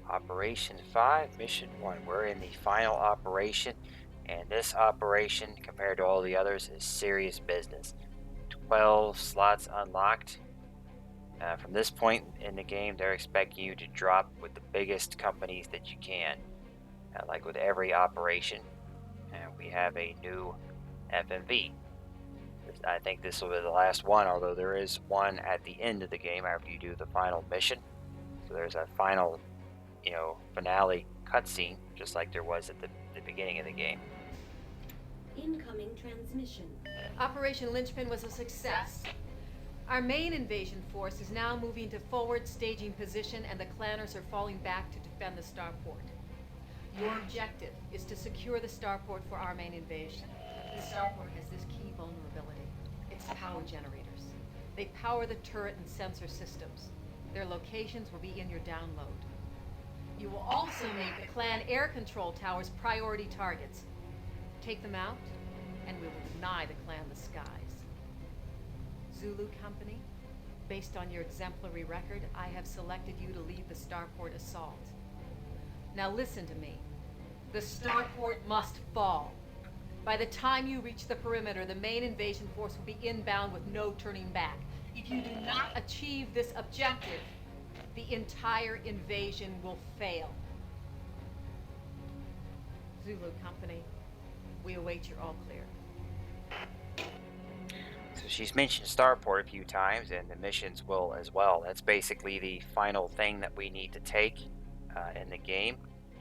Operation 5, Mission 1. We're in the final operation, and this operation, compared to all the others, is serious business. 12 slots unlocked. From this point in the game, they're expecting you to drop with the biggest companies that you can. Like with every operation, we have a new FMV. I think this will be the last one, although there is one at the end of the game after you do the final mission. So there's a final finale cutscene, just like there was at the beginning of the game. Incoming transmission. Operation Linchpin was a success. Our main invasion force is now moving to forward staging position, and the clanners are falling back to defend the starport. Your objective is to secure the starport for our main invasion. The starport has this key vulnerability. Its power generators. They power the turret and sensor systems. Their locations will be in your download. You will also make the clan air control towers priority targets. Take them out, and we will deny the clan the skies. Zulu Company, based on your exemplary record, I have selected you to lead the starport assault. Now listen to me. The starport must fall. By the time you reach the perimeter, the main invasion force will be inbound with no turning back. If you do not achieve this objective, the entire invasion will fail. Zulu Company, we await your all clear. So she's mentioned Starport a few times, and the missions will as well. That's basically the final thing that we need to take in the game.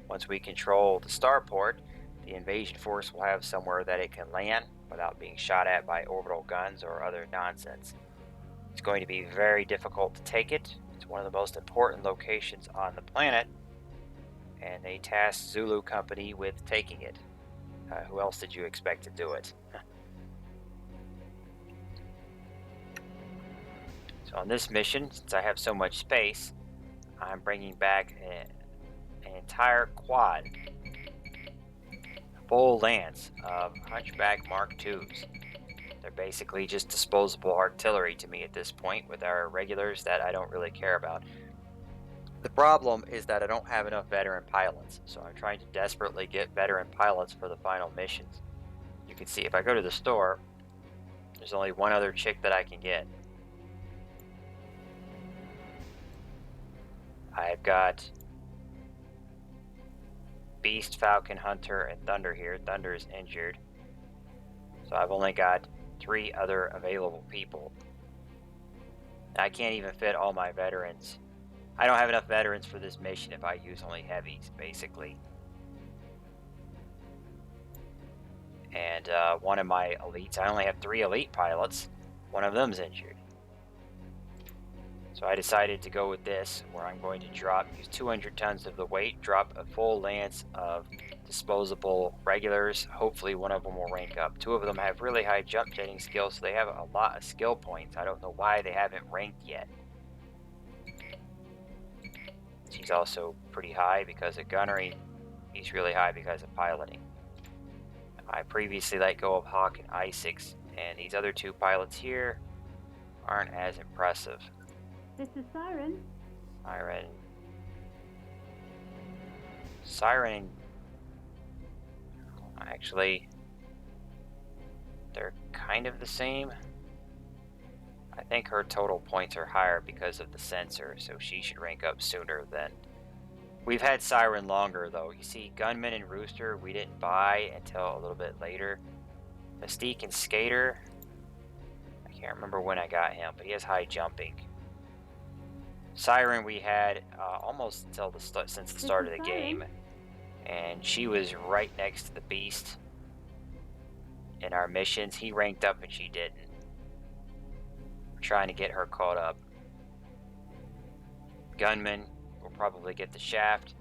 Once we control the Starport, the invasion force will have somewhere that it can land without being shot at by orbital guns or other nonsense. It's going to be very difficult to take it. It's one of the most important locations on the planet, and they tasked Zulu Company with taking it. Who else did you expect to do it? So on this mission, since I have so much space, I'm bringing back an entire quad, full lance of Hunchback Mark IIs. They're basically just disposable artillery to me at this point, with our regulars that I don't really care about. The problem is that I don't have enough veteran pilots, so I'm trying to desperately get veteran pilots for the final missions. You can see if I go to the store, there's only one other chick that I can get. I've got Beast, Falcon, Hunter, and Thunder here. Thunder is injured, so I've only got 3 other available people. I can't even fit all my veterans. I don't have enough veterans for this mission if I use only heavies, basically. And one of my elites, I only have 3 elite pilots. One of them's injured. So I decided to go with this, where I'm going to use 200 tons of the weight, drop a full lance of disposable regulars. Hopefully one of them will rank up. 2 of them have really high jump jetting skills, so they have a lot of skill points. I don't know why they haven't ranked yet. She's also pretty high because of gunnery. He's really high because of piloting. I previously let go of Hawk and Isaacs, and these other 2 pilots here aren't as impressive. This is Siren. Siren. Actually, they're kind of the same. I think her total points are higher because of the sensor, so she should rank up sooner than... We've had Siren longer, though. You see, Gunman and Rooster we didn't buy until a little bit later. Mystique and Skater, I can't remember when I got him, but he has high jumping. Siren we had almost until since the start of the game, and she was right next to the Beast in our missions. He ranked up and she didn't. We're trying to get her caught up. Gunman will probably get the shaft.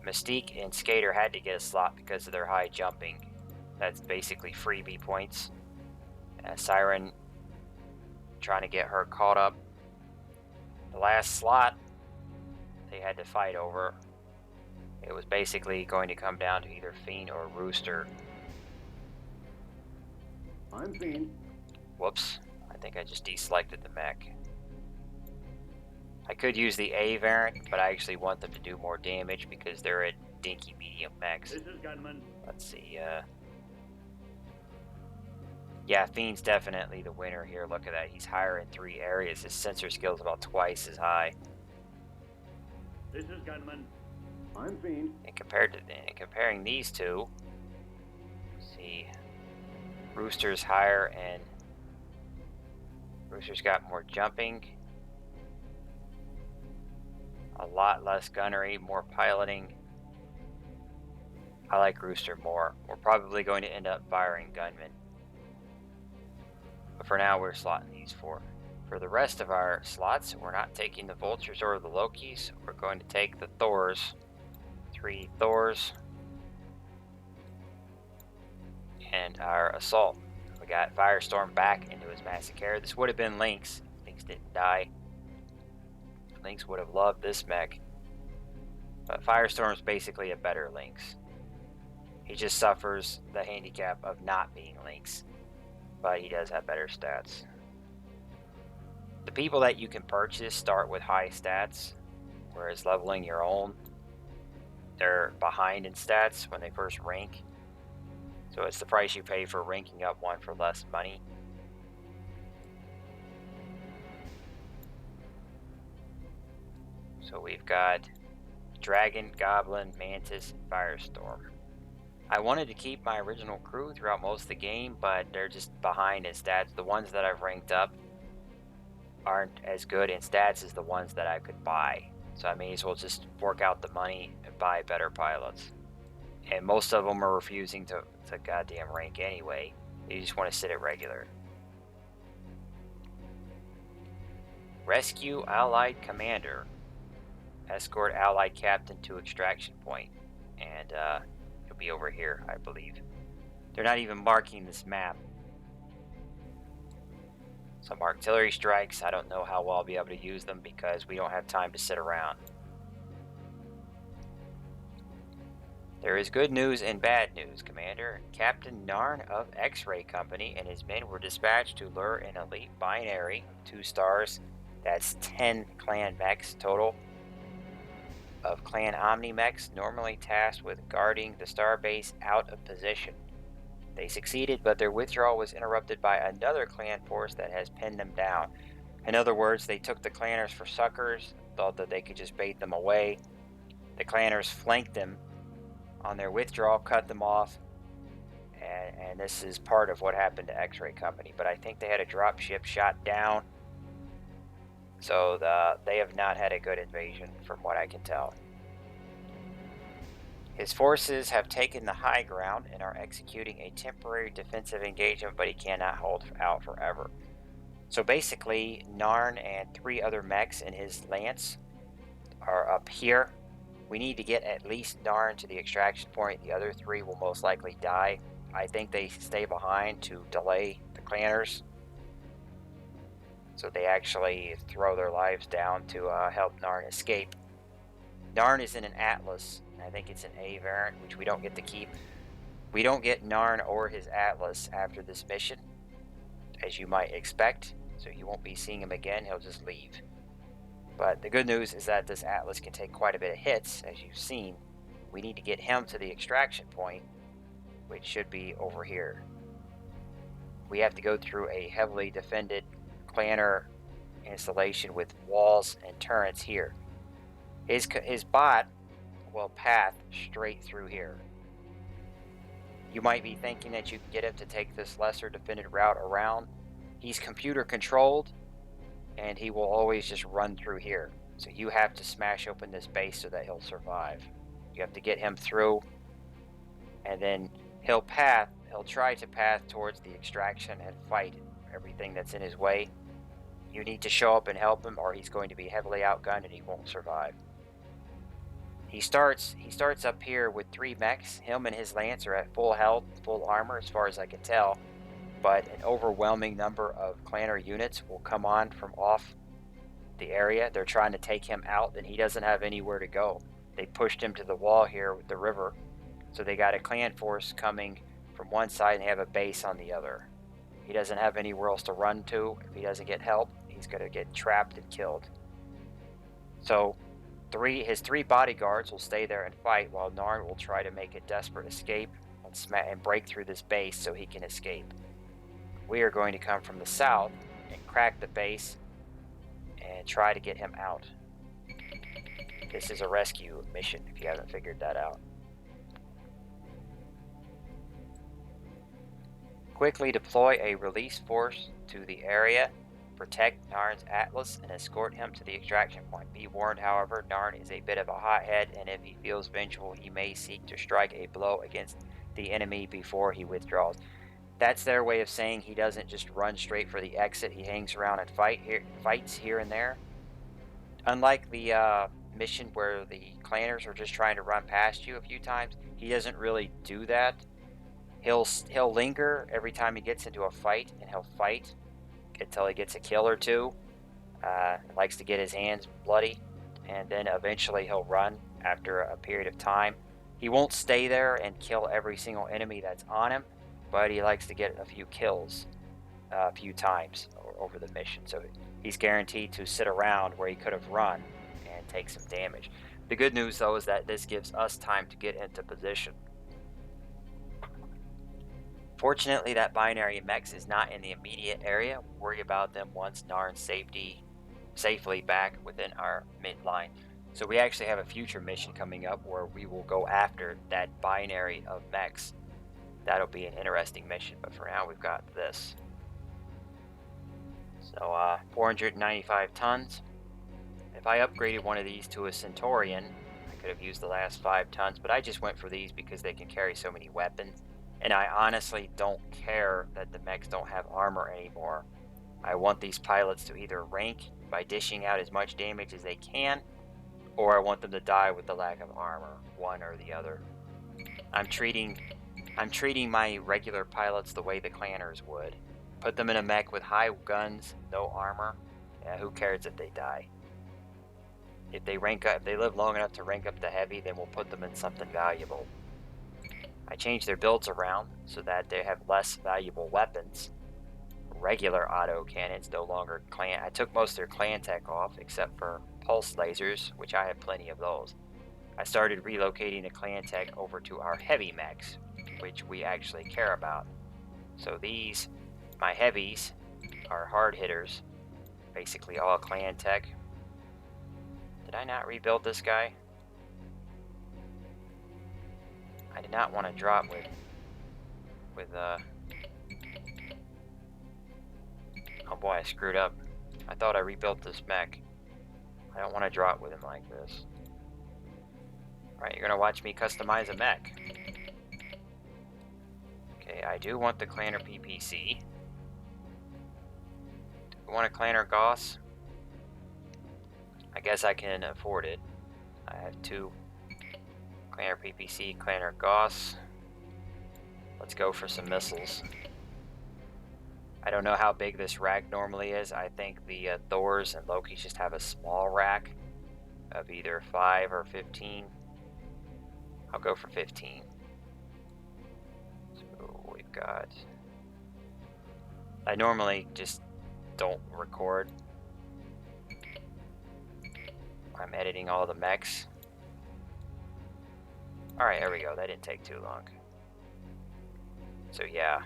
Mystique and Skater had to get a slot because of their high jumping. That's basically freebie points. Siren, trying to get her caught up. The last slot they had to fight over. It was basically going to come down to either Fiend or Rooster. I'm Fiend. Whoops, I think I just deselected the mech. I could use the A variant, but I actually want them to do more damage because they're at dinky medium mechs. This is Gunman. Let's see, yeah, Fiend's definitely the winner here. Look at that. He's higher in 3 areas. His sensor skill is about twice as high. This is Gunman. I'm Fiend. And comparing these two, see, Rooster's higher and Rooster's got more jumping, a lot less gunnery, more piloting. I like Rooster more. We're probably going to end up firing Gunman. But for now, we're slotting these 4. For the rest of our slots, we're not taking the Vultures or the Lokis. We're going to take the Thors. 3 Thors. And our Assault. We got Firestorm back into his Massacre. This would have been Lynx. Lynx didn't die. Lynx would have loved this mech. But Firestorm's basically a better Lynx. He just suffers the handicap of not being Lynx. But he does have better stats. The people that you can purchase start with high stats, whereas leveling your own, they're behind in stats when they first rank. So it's the price you pay for ranking up one for less money. So we've got Dragon, Goblin, Mantis, and Firestorm. I wanted to keep my original crew throughout most of the game, but they're just behind in stats. The ones that I've ranked up aren't as good in stats as the ones that I could buy. So I may as well just fork out the money and buy better pilots. And most of them are refusing to goddamn rank anyway. They just want to sit at regular. Rescue Allied Commander. Escort Allied Captain to Extraction Point. And it'll be over here, I believe. They're not even marking this map. Some artillery strikes. I don't know how well I'll be able to use them because we don't have time to sit around. There is good news and bad news, Commander. Captain Narn of X-Ray Company and his men were dispatched to lure an elite binary, 2 stars. That's 10 clan mechs total of clan Omni mechs, normally tasked with guarding the starbase out of position. They succeeded, but their withdrawal was interrupted by another clan force that has pinned them down. In other words, they took the clanners for suckers, thought that they could just bait them away. The clanners flanked them on their withdrawal, cut them off, and this is part of what happened to X-Ray Company. But I think they had a dropship shot down, so they have not had a good invasion from what I can tell. His forces have taken the high ground and are executing a temporary defensive engagement, but he cannot hold out forever. So basically, Narn and 3 other mechs in his lance are up here. We need to get at least Narn to the extraction point. The other 3 will most likely die. I think they stay behind to delay the clanners, so they actually throw their lives down to help Narn escape. Narn is in an Atlas. I think it's an A variant, which we don't get to keep. We don't get Narn or his Atlas after this mission, as you might expect, so you won't be seeing him again. He'll just leave. But the good news is that this Atlas can take quite a bit of hits, as you've seen. We need to get him to the extraction point, which should be over here. We have to go through a heavily defended clanner installation with walls and turrets here. His bot will path straight through here. You might be thinking that you can get him to take this lesser defended route around. He's computer controlled, and he will always just run through here. So you have to smash open this base so that he'll survive. You have to get him through, and then he'll try to path towards the extraction and fight everything that's in his way. You need to show up and help him, or he's going to be heavily outgunned and he won't survive. He starts up here with 3 mechs. Him and his lance are at full health, full armor as far as I can tell. But an overwhelming number of clanner units will come on from off the area. They're trying to take him out, and he doesn't have anywhere to go. They pushed him to the wall here with the river. So they got a clan force coming from one side and they have a base on the other. He doesn't have anywhere else to run to. If he doesn't get help, he's going to get trapped and killed. So his three bodyguards will stay there and fight while Narn will try to make a desperate escape and break through this base so he can escape. We are going to come from the south and crack the base and try to get him out. This is a rescue mission if you haven't figured that out. Quickly deploy a release force to the area, protect Narn's Atlas, and escort him to the extraction point. Be warned, however, Narn is a bit of a hothead, and if he feels vengeful, he may seek to strike a blow against the enemy before he withdraws. That's their way of saying he doesn't just run straight for the exit. He hangs around and fights here and there. Unlike the mission where the clanners are just trying to run past you a few times, he doesn't really do that. He'll linger every time he gets into a fight, and he'll fight until he gets a kill or two. Likes to get his hands bloody, and then eventually he'll run after a period of time. He won't stay there and kill every single enemy that's on him, but he likes to get a few kills a few times over the mission. So he's guaranteed to sit around where he could have run and take some damage. The good news, though, is that this gives us time to get into position. Fortunately, that binary mechs is not in the immediate area. We'll worry about them once Narn's safely back within our midline. So we actually have a future mission coming up where we will go after that binary of mechs. That'll be an interesting mission, but for now we've got this. So 495 tons. If I upgraded one of these to a Centaurian, I could have used the last 5 tons, but I just went for these because they can carry so many weapons. And I honestly don't care that the mechs don't have armor anymore. I want these pilots to either rank by dishing out as much damage as they can, or I want them to die with the lack of armor, one or the other. I'm treating my regular pilots the way the clanners would. Put them in a mech with high guns, no armor. Yeah, who cares if they die? If they live long enough to rank up to heavy, then we'll put them in something valuable. I changed their builds around so that they have less valuable weapons. Regular auto cannons no longer I took most of their clan tech off, except for pulse lasers, which I have plenty of those. I started relocating the clan tech over to our heavy mechs, which we actually care about. So these, my heavies, are hard hitters, basically all clan tech. Did I not rebuild this guy? I did not want to drop with oh boy, I screwed up. I thought I rebuilt this mech. I don't want to drop with him like this. Alright, you're gonna watch me customize a mech. Okay, I do want the Clanner PPC. Do I want a Clanner Gauss? I guess I can afford it. I have 2 Clanner PPC, Clanner Gauss. Let's go for some missiles. I don't know how big this rack normally is. I think the Thors and Lokis just have a small rack of either 5 or 15. I'll go for 15. So we've got... I normally just don't record. I'm editing all the mechs. Alright, there we go. That didn't take too long. So yeah.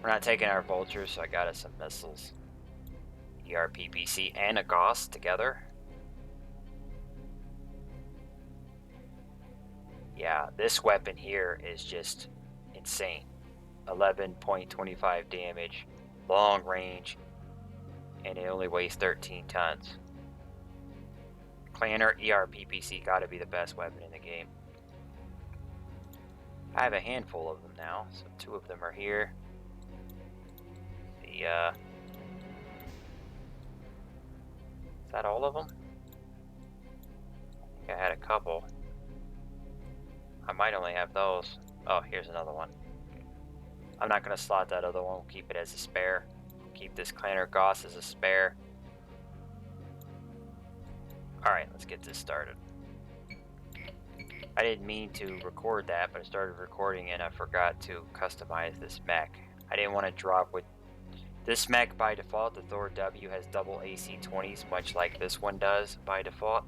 We're not taking our vultures, so I got us some missiles. ERPPC and a Gauss together. Yeah, this weapon here is just insane. 11.25 damage, long range, and it only weighs 13 tons. Clanner ERPPC gotta be the best weapon in the game. I have a handful of them now, so 2 of them are here. Is that all of them? I think I had a couple. I might only have those. Oh, here's another one. I'm not going to slot that other one. We'll keep it as a spare. We'll keep this Clanner Gauss as a spare. Alright, let's get this started. I didn't mean to record that, but I started recording and I forgot to customize this mech. I didn't want to drop with This mech by default, the Thor W, has double AC-20s, much like this one does by default.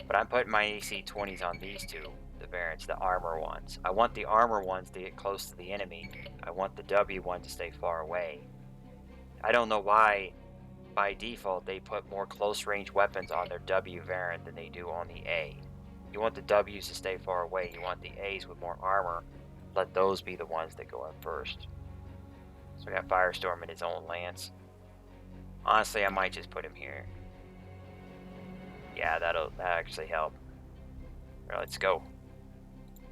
But I'm putting my AC-20s on these two, the variants, the armor ones. I want the armor ones to get close to the enemy. I want the W one to stay far away. I don't know why, by default, they put more close-range weapons on their W variant than they do on the A. You want the Ws to stay far away. You want the As with more armor. Let those be the ones that go in first. So we got Firestorm in his own lance. Honestly, I might just put him here. Yeah, that'll actually help. Alright, let's go.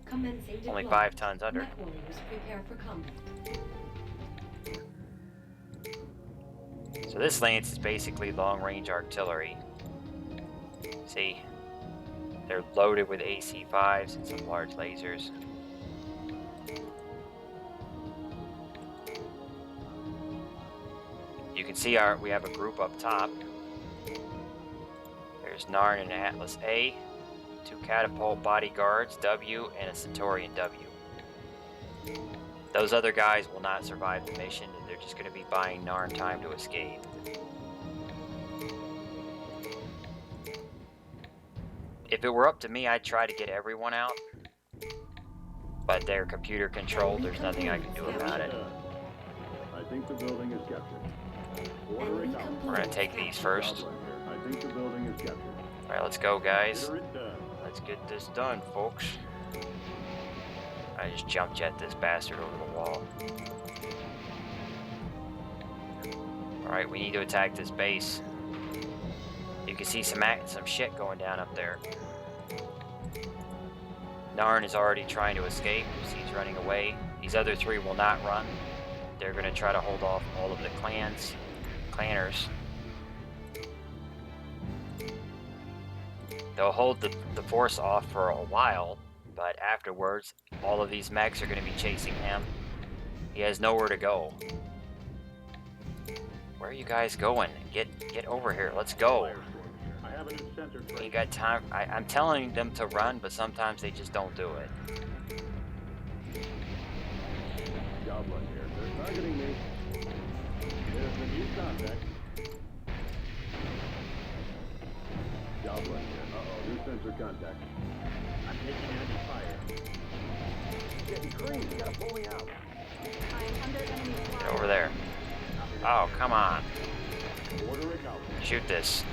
Commencing Only deployment. 5 tons under. Mech warriors prepare for combat. So this lance is basically long-range artillery. See? They're loaded with AC-5s and some large lasers. You can see we have a group up top. There's Narn and Atlas A, 2 catapult bodyguards W, and a Centaurian W. Those other guys will not survive the mission. They're just going to be buying Narn time to escape. If it were up to me, I'd try to get everyone out. But they're computer controlled. There's nothing I can do about it. I think the building is captured. Order it out. We're going to take these first. I think the building is captured. Alright, let's go, guys. Consider it done. Let's get this done, folks. I just jump jet this bastard over the wall. Alright, we need to attack this base. You can see some shit going down up there. Narn is already trying to escape. He's running away. These other 3 will not run. They're going to try to hold off all of the clanners. They'll hold the force off for a while, but afterwards, all of these mechs are going to be chasing him. He has nowhere to go. Where are you guys going? Get over here. Let's go. I have a new sensor We trace. ain't got time. I'm telling them to run, but sometimes they just don't do it. Goblin here. They're targeting me. There's the new contact. Goblin here. Uh-oh, new sensor contact. I'm taking enemy fire. Getting green. You gotta pull me out. Get over there. Oh, come on. Order it out. Shoot this.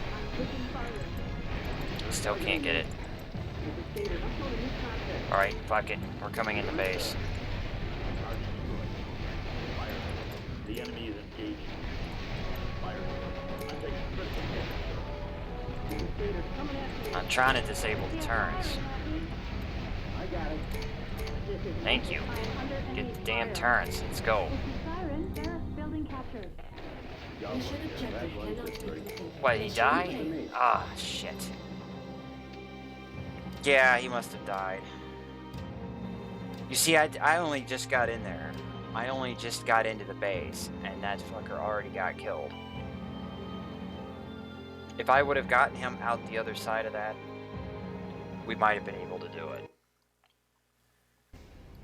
Still can't get it. Alright, fuck it. We're coming in the base. Fire. The enemy is engaged. Fire. I'm taking critical hit. I'm trying to disable the turrets. I got it. Thank you. Get the damn turrets. Let's go. This is Siren. Sheriff building captured. Mission objective cannot be completed. What, he died? Ah, shit. Yeah, he must have died. You see, I only just got in there. I only just got into the base, and that fucker already got killed. If I would have gotten him out the other side of that, we might have been able to do it.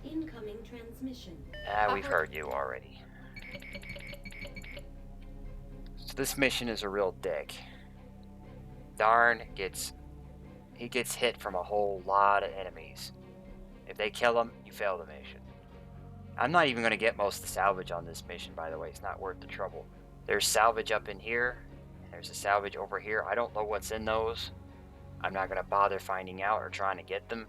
Incoming transmission. Ah, we've heard you already. So this mission is a real dick. Darn gets hit from a whole lot of enemies. If they kill him, you fail the mission. I'm not even going to get most of the salvage on this mission, by the way. It's not worth the trouble. There's salvage up in here, and there's a salvage over here. I don't know what's in those. I'm not going to bother finding out or trying to get them.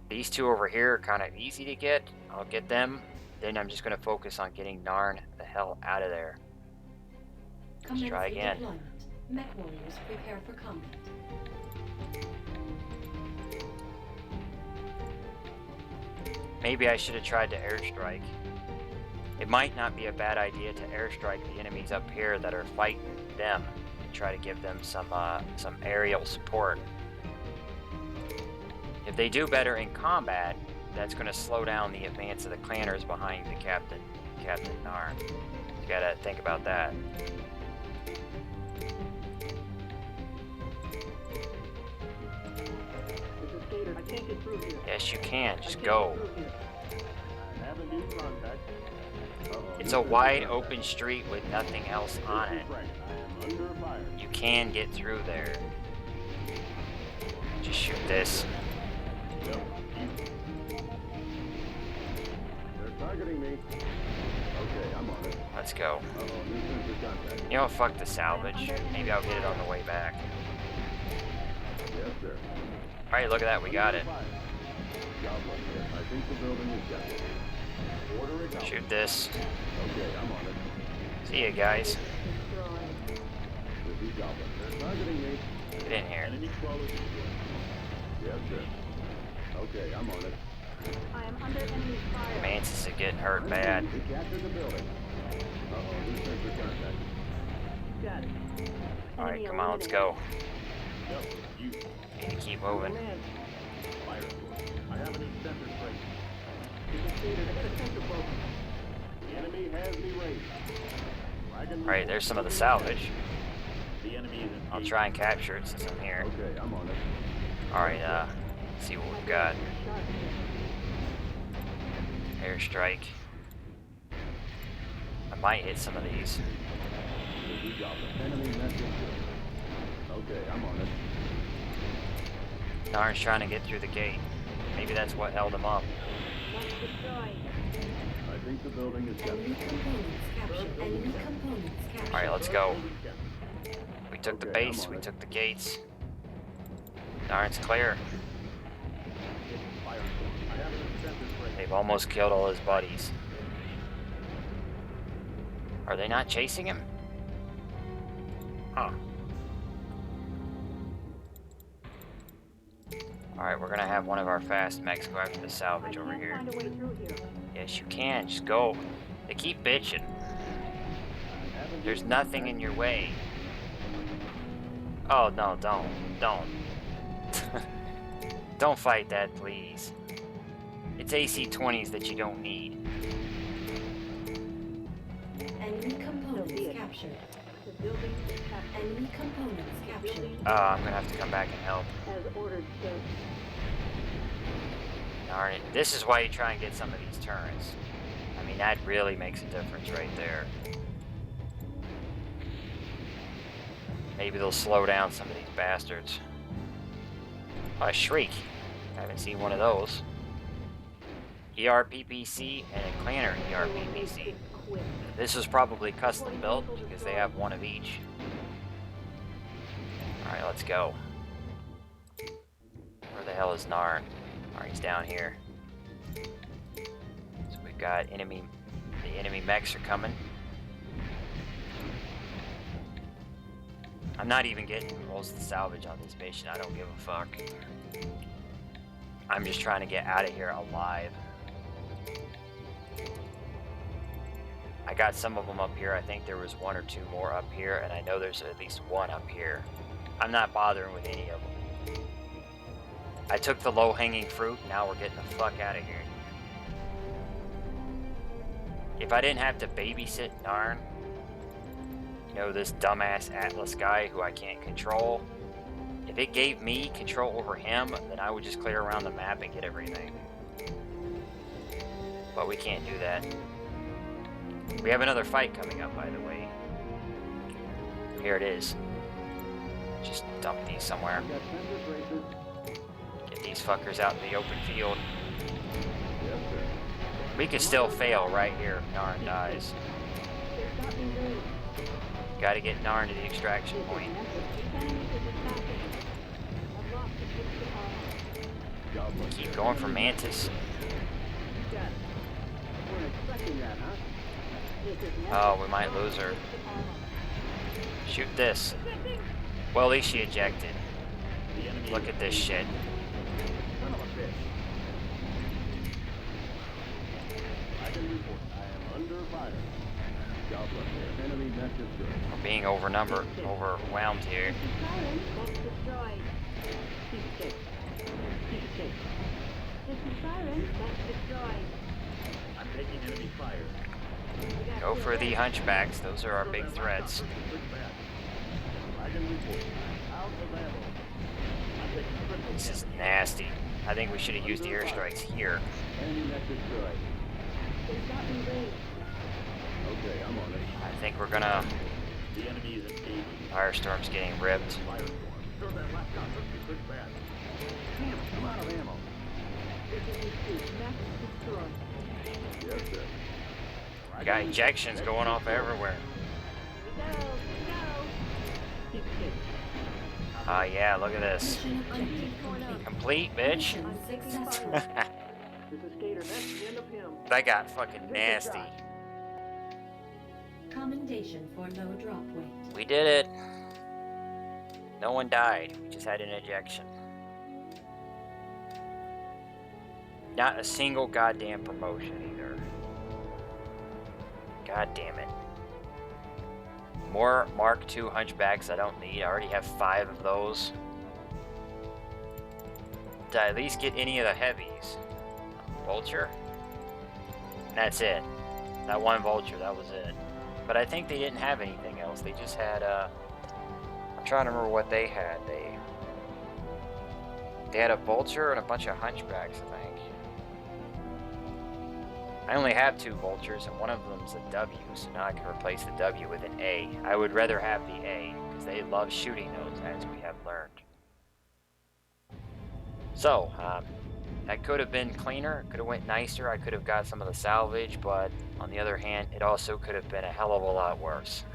These 2 over here are kind of easy to get. I'll get them. Then I'm just going to focus on getting Narn the hell out of there. Let's try Commencing again. deployment. Mech warriors prepare for combat. Maybe I should have tried to airstrike. It might not be a bad idea to airstrike the enemies up here that are fighting them and try to give them some aerial support. If they do better in combat, that's going to slow down the advance of the clanners behind the Captain Narn. You gotta think about that. I can't get through here. Yes, you can. Just go. I have a new contact. Uh-oh. It's a wide open street with nothing else on it. I am under fire. You can get through there. Just shoot this. Yep. They're targeting me. Okay, I'm on it. Let's go. Uh-oh, new sensor contact. You know, fuck the salvage. Maybe I'll get it on the way back. Yes, sir. Alright, look at that, we got it. Fire. Job right here. I think the building is captured. Order it out. Shoot this. Okay, I'm on it. See ya, guys. This is Goblin. They're targeting me. Get in here. Enemy crawler destroyed. Yes, sir. Okay, I'm on it. I am under enemy fire. Mantis is getting hurt bad. We captured the building. Uh-oh, new sensor contact. Got it. Alright, Enemy come on, let's go. Yep, you. Need to keep moving. Fire source. I have a new sensor trace. You can see there's a sensor broken. The enemy has me raised. Alright, there's some of the salvage. The enemy is I'll try and capture it since I'm here. Okay, I'm on it. Alright, let's see what we've got. Airstrike. I might hit some of these. This is Goblin. Enemy message. Okay, I'm on it. Darn's trying to get through the gate. Maybe that's what held him up. Once destroyed. I think the building is Enemy captured. components captured. Enemy components captured. Alright, let's go. We took the Okay, base, I'm we on it. took the gates. Darn's clear. Fire source. I have a new sensor trace. They've almost killed all his buddies. Are they not chasing him? Huh. Alright, we're gonna have one of our fast mechs go after the I salvage over can't here. find a way through here. Yes, you can. Just go. They keep bitching. There's nothing in your way. Oh, no, don't. Don't. Don't fight that, please. It's AC-20s that you don't need. Enemy components it. captured. The building is captured. Enemy components captured. I'm gonna have to come back and help. As ordered, sir. Darn it. This is why you try and get some of these turrets. I mean, that really makes a difference right there. Maybe they'll slow down some of these bastards. A Shriek. I haven't seen one of those. ERPPC and a Clanner ERPPC. This was probably custom built because they have one of each. Alright, let's go. Where the hell is Narn? Alright, he's down here. So we've got the enemy mechs are coming. I'm not even getting most of the salvage on this mission. I don't give a fuck. I'm just trying to get out of here alive. I got some of them up here. I think there was one or two more up here, and I know there's at least one up here. I'm not bothering with any of them. I took the low-hanging fruit. Now we're getting the fuck out of here. If I didn't have to babysit Narn, you know, this dumbass Atlas guy who I can't control, if it gave me control over him, then I would just clear around the map and get everything. But we can't do that. We have another fight coming up, by the way. Here it is. Just dump these somewhere. Got sensor traces. Get these fuckers out in the open field. Yes, sir. We could still fail right here if Narn dies. They're not engaged. Gotta get Narn to the extraction point. The enemy is attacking. I've lost the pistol armor. Goblin. Keep going for Mantis. Got it. Weren't expecting that, huh? This is Oh, we might lose her. Shoot this. Well, at least she ejected. The enemy Look at this shit. Son of a bitch. I can report. I am under fire. Goblin here. Enemy message good. We're being overwhelmed here. Siren, that's destroyed. Keep safe. Keep safe. This is Siren, that's destroyed. I'm taking enemy fire. We got Go your for the back. hunchbacks. Those are our big threats. Quick back. I can report. Out of ammo. I'm taking critical This is damage. nasty. I think we should have used the airstrikes here. Enemy message good. They've got me raised. Okay, I'm on it. I think we're gonna... The enemy is engaging. Firestorm's getting ripped. Firestorm. Throw that laptop up to quick fast. Damn, I'm out of ammo. Mech destroyed. Yes, sir. We got ejections going off everywhere. Here we go. Deep six. Ah, yeah, look at this. Mission objective complete. Complete, bitch. Mission successful. This is Skater. That's the end of him. That got fucking nasty. Commendation for low drop weight. We did it. No one died. We just had an ejection. Not a single goddamn promotion either. God damn it. More Mark II Hunchbacks I don't need. I already have 5 of those. Did I at least get any of the heavies? Vulture? That's it. That one Vulture, that was it. But I think they didn't have anything else. They just had, I'm trying to remember what they had. They had a Vulture and a bunch of Hunchbacks, I think. I only have 2 Vultures, and one of them's a W, so now I can replace the W with an A. I would rather have the A, because they love shooting those, as we have learned. So, that could have been cleaner, it could have went nicer, I could have got some of the salvage, but on the other hand, it also could have been a hell of a lot worse.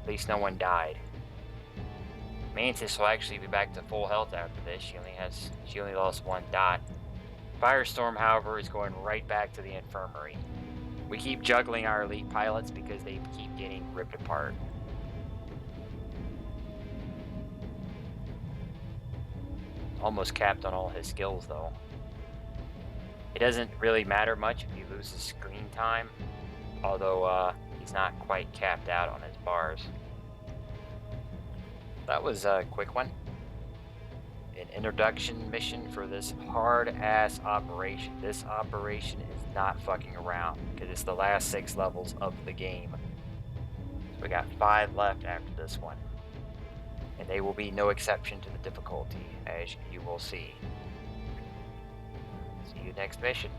At least no one died. Mantis will actually be back to full health after this. She only lost 1 dot. Firestorm, however, is going right back to the infirmary. We keep juggling our elite pilots because they keep getting ripped apart. Almost capped on all his skills, though. It doesn't really matter much if he loses screen time, although he's not quite capped out on his bars. That was a quick one. An introduction mission for this hard-ass operation. This operation is not fucking around, because it's the last 6 levels of the game. So we got 5 left after this one. And they will be no exception to the difficulty, as you will see. See you next mission.